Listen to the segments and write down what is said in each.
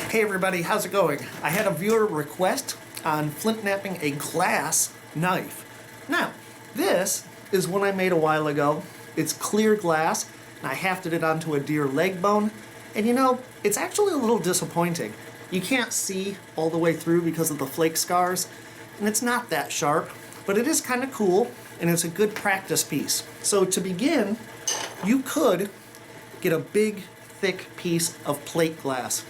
Hey everybody, how's it going? I had a viewer request on flint knapping a glass knife. Now, this is one I made a while ago. It's clear glass, and I hafted it onto a deer leg bone. And you know, it's actually a little disappointing. You can't see all the way through because of the flake scars, and it's not that sharp, but it is kind of cool, and it's a good practice piece. So to begin, you could get a big, thick piece of plate glass.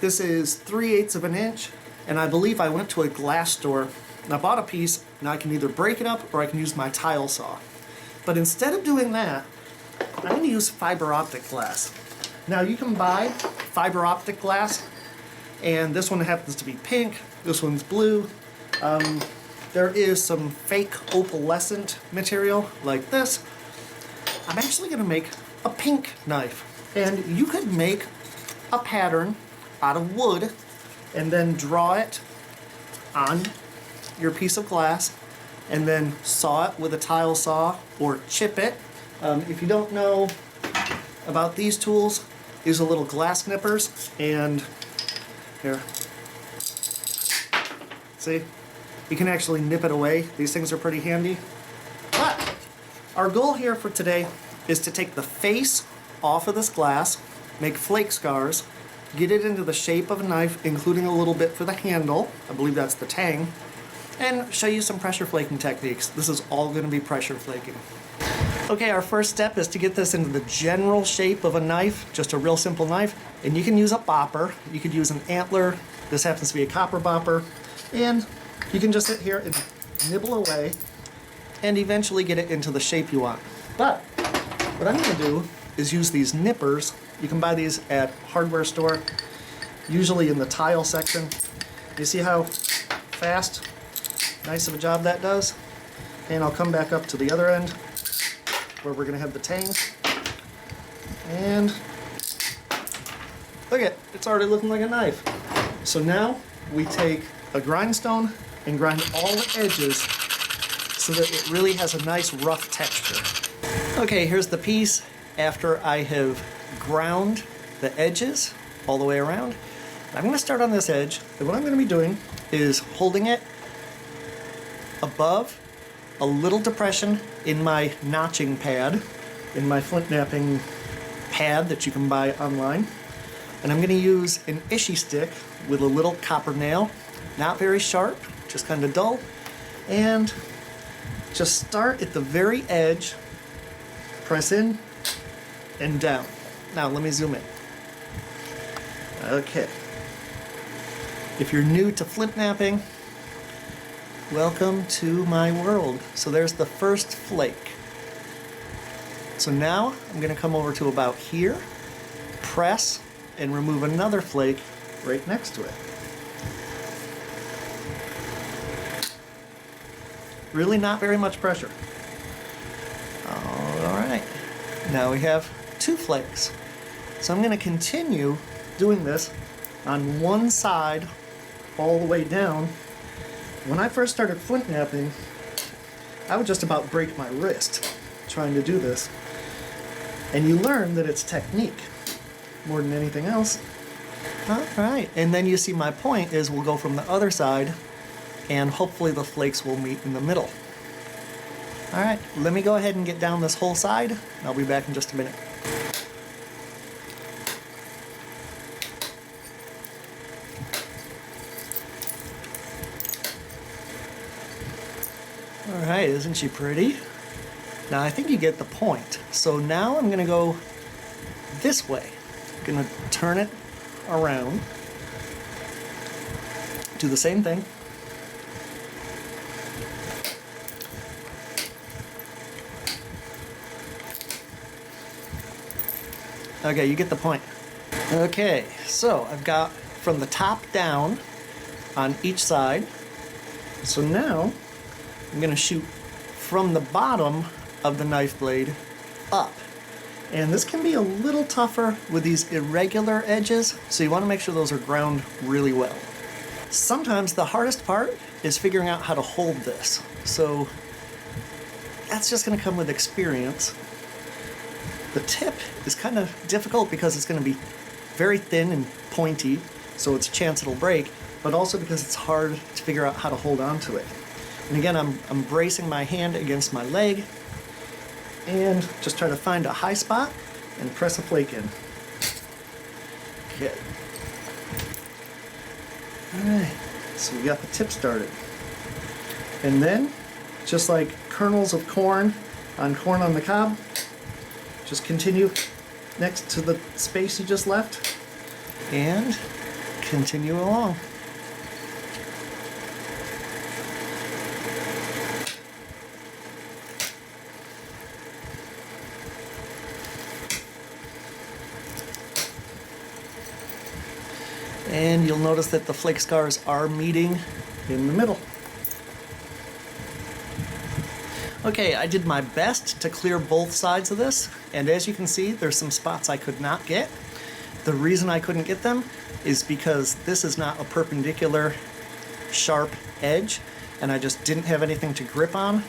This is 3/8 of an inch, and I believe I went to a glass store and I bought a piece, and I can either break it up or I can use my tile saw. But instead of doing that, I'm going to use fiber optic glass. Now you can buy fiber optic glass, and this one happens to be pink, this one's blue. There is some fake opalescent material like this. I'm actually going to make a pink knife, and you could make a pattern out of wood and then draw it on your piece of glass and then saw it with a tile saw or chip it. If you don't know about these tools, these are little glass nippers, and here, see, you can actually nip it away. These things are pretty handy. But our goal here for today is to take the face off of this glass, make flake scars, get it into the shape of a knife, including a little bit for the handle, I believe that's the tang, and show you some pressure flaking techniques. This is all going to be pressure flaking. Okay, our first step is to get this into the general shape of a knife, just a real simple knife, and you can use a bopper, you could use an antler, this happens to be a copper bopper, and you can just sit here and nibble away and eventually get it into the shape you want. But what I'm going to do is use these nippers. You can buy these at hardware store, usually in the tile section. You see how fast, nice of a job that does? And I'll come back up to the other end where we're going to have the tang. And look at it, it's already looking like a knife. So now we take a grindstone and grind all the edges so that it really has a nice rough texture. Okay, here's the piece after I have ground the edges all the way around. I'm going to start on this edge, and what I'm going to be doing is holding it above a little depression in my notching pad, in my flint knapping pad that you can buy online. And I'm going to use an ishy stick with a little copper nail, not very sharp, just kind of dull, and just start at the very edge, press in and down. Now let me zoom in. Okay. If you're new to flint knapping, welcome to my world. So there's the first flake. So now I'm going to come over to about here, press, and remove another flake right next to it. Really not very much pressure. Alright, now we have 2 flakes. So I'm going to continue doing this on one side all the way down. When I first started flint knapping, I would just about break my wrist trying to do this. And you learn that it's technique more than anything else. Alright, and then you see my point is we'll go from the other side and hopefully the flakes will meet in the middle. Alright, let me go ahead and get down this whole side, and I'll be back in just a minute. Alright, isn't she pretty? Now I think you get the point. So now I'm going to go this way. I'm going to turn it around, do the same thing. Okay, you get the point. Okay, so I've got from the top down on each side. So now I'm going to shoot from the bottom of the knife blade up. And this can be a little tougher with these irregular edges, so you want to make sure those are ground really well. Sometimes the hardest part is figuring out how to hold this. So that's just going to come with experience. The tip is kind of difficult because it's going to be very thin and pointy, so it's a chance it'll break, but also because it's hard to figure out how to hold on to it. And again, I'm bracing my hand against my leg and just try to find a high spot and press a flake in. Okay. Alright, so we got the tip started. And then, just like kernels of corn on the cob, just continue next to the space you just left and continue along. And you'll notice that the flake scars are meeting in the middle. Okay, I did my best to clear both sides of this, and as you can see, there's some spots I could not get. The reason I couldn't get them is because this is not a perpendicular, sharp edge, and I just didn't have anything to grip on.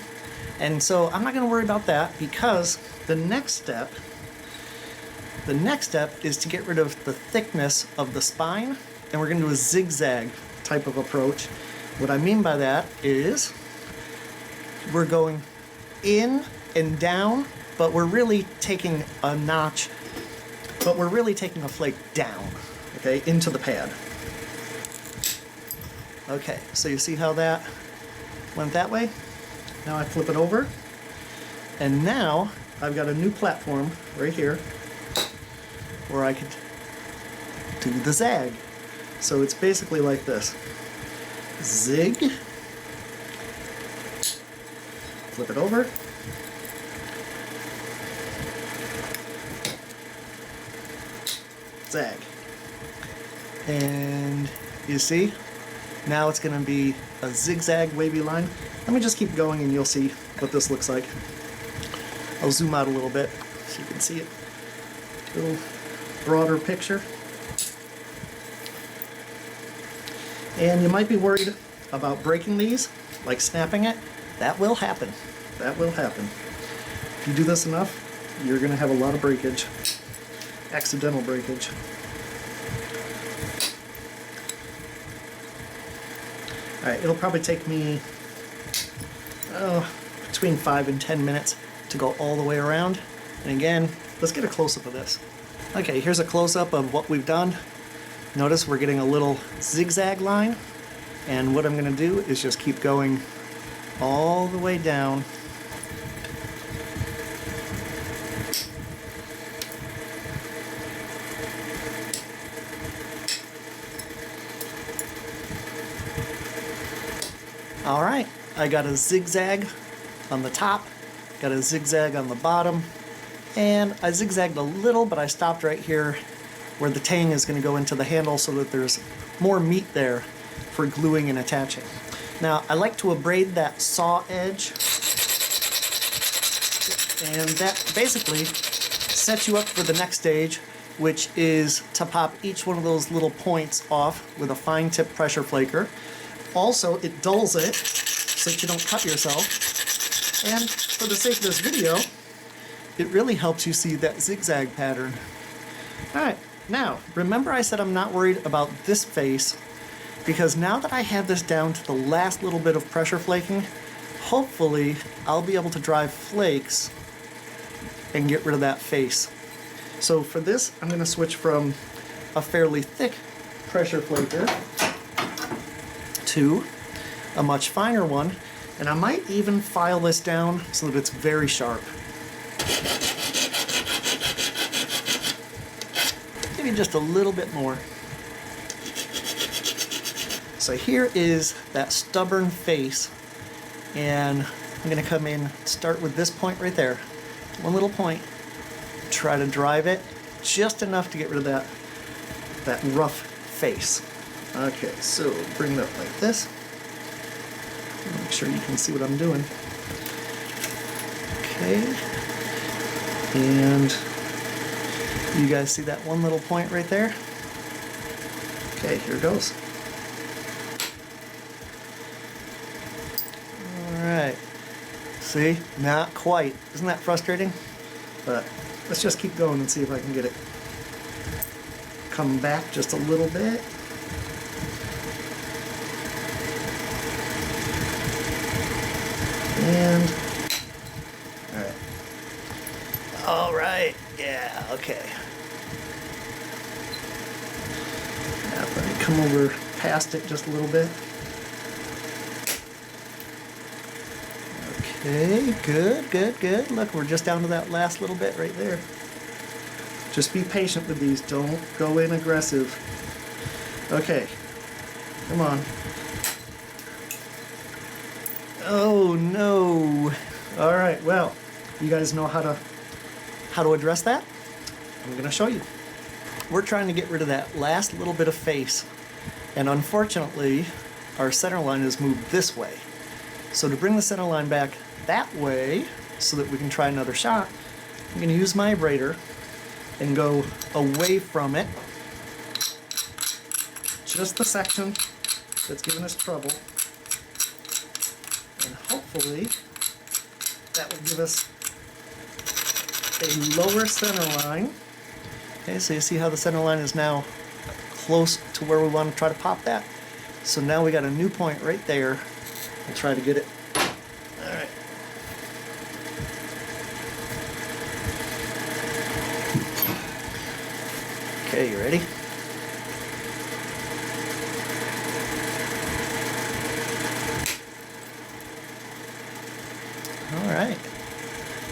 And so I'm not going to worry about that, because the next step is to get rid of the thickness of the spine, and we're going to do a zigzag type of approach. What I mean by that is we're going in and down, but we're really taking a notch, but we're really taking a flake down, okay, into the pad. Okay, so you see how that went that way? Now I flip it over, and now I've got a new platform right here where I could do the zag. So it's basically like this. Zig, flip it over, zag. And you see, now it's going to be a zigzag wavy line. Let me just keep going and you'll see what this looks like. I'll zoom out a little bit so you can see it. A little broader picture. And you might be worried about breaking these, like snapping it. That will happen. That will happen. If you do this enough, you're going to have a lot of breakage. Accidental breakage. Alright, it'll probably take me between 5 and 10 minutes to go all the way around. And again, let's get a close-up of this. Okay, here's a close-up of what we've done. Notice we're getting a little zigzag line, and what I'm going to do is just keep going all the way down. Alright, I got a zigzag on the top, got a zigzag on the bottom, and I zigzagged a little, but I stopped right here where the tang is going to go into the handle so that there's more meat there for gluing and attaching. Now, I like to abrade that saw edge, and that basically sets you up for the next stage, which is to pop each one of those little points off with a fine tip pressure flaker. Also, it dulls it so that you don't cut yourself, and for the sake of this video, it really helps you see that zigzag pattern. Alright. Now, remember I said I'm not worried about this face, because now that I have this down to the last little bit of pressure flaking, hopefully I'll be able to drive flakes and get rid of that face. So for this, I'm going to switch from a fairly thick pressure flaker to a much finer one, and I might even file this down so that it's very sharp. Maybe just a little bit more. So here is that stubborn face, and I'm going to come in, start with this point right there. One little point. Try to drive it just enough to get rid of that rough face. Okay, so bring it up like this. Make sure you can see what I'm doing. Okay. And you guys see that one little point right there? Okay, here it goes. Alright. See? Not quite. Isn't that frustrating? But let's just keep going and see if I can get it come back just a little bit. And, all right, yeah, okay. Now let me come over past it just a little bit. Okay, good, good, good. Look, we're just down to that last little bit right there. Just be patient with these. Don't go in aggressive. Okay, come on. Oh no. All right, well, you guys know how to address that? I'm gonna show you. We're trying to get rid of that last little bit of face. And unfortunately, our center line is moved this way. So to bring the center line back that way, so that we can try another shot, I'm gonna use my abrader and go away from it. Just the section that's giving us trouble. And hopefully that will give us a lower center line. Okay, so you see how the center line is now close to where we want to try to pop that. So now we got a new point right there. We'll try to get it. All right. Okay, you ready? All right.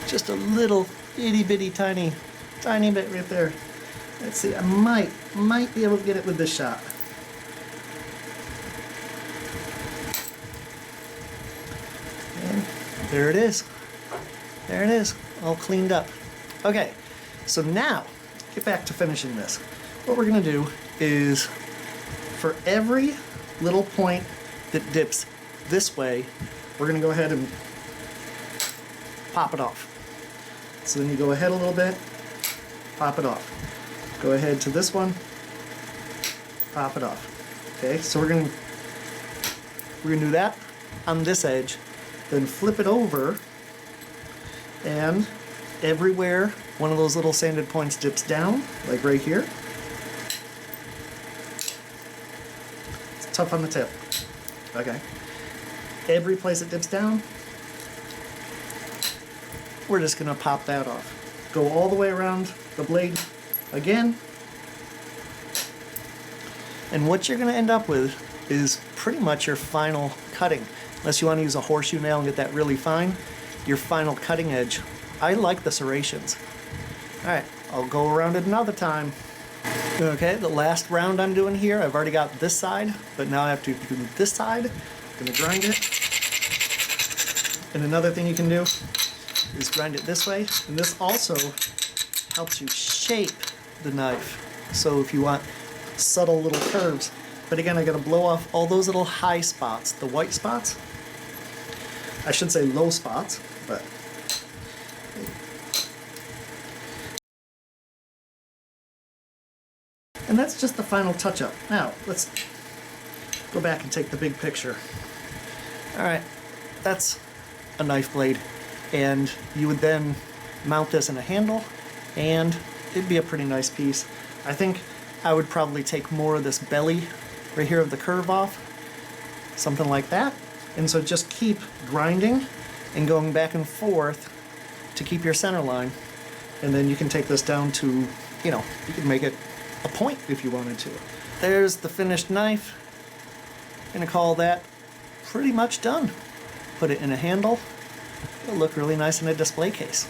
Just a little itty bitty tiny bit right there. Let's see, I might be able to get it with this shot. And there it is. There it is, all cleaned up. Okay, so now, get back to finishing this. What we're gonna do is, for every little point that dips this way, we're gonna go ahead and pop it off. So then you go ahead a little bit, pop it off. Go ahead to this one, pop it off. Okay, so we're gonna do that on this edge, then flip it over, and everywhere one of those little sanded points dips down, like right here. It's tough on the tip. Okay. Every place it dips down, we're just gonna pop that off. Go all the way around the blade again, and what you're going to end up with is pretty much your final cutting. Unless you want to use a horseshoe nail and get that really fine, your final cutting edge. I like the serrations. Alright, I'll go around it another time. Okay, the last round I'm doing here, I've already got this side, but now I have to do this side. I'm going to grind it. And another thing you can do is grind it this way, and this also helps you shape the knife. So if you want subtle little curves, but again, I gotta blow off all those little high spots, the white spots. I should say low spots, but and that's just the final touch-up. Now let's go back and take the big picture. All right, that's a knife blade, and you would then mount this in a handle, and it'd be a pretty nice piece. I think I would probably take more of this belly right here of the curve off, something like that. And so just keep grinding and going back and forth to keep your center line. And then you can take this down to, you know, you can make it a point if you wanted to. There's the finished knife. I'm gonna call that pretty much done. Put it in a handle. It'll look really nice in a display case.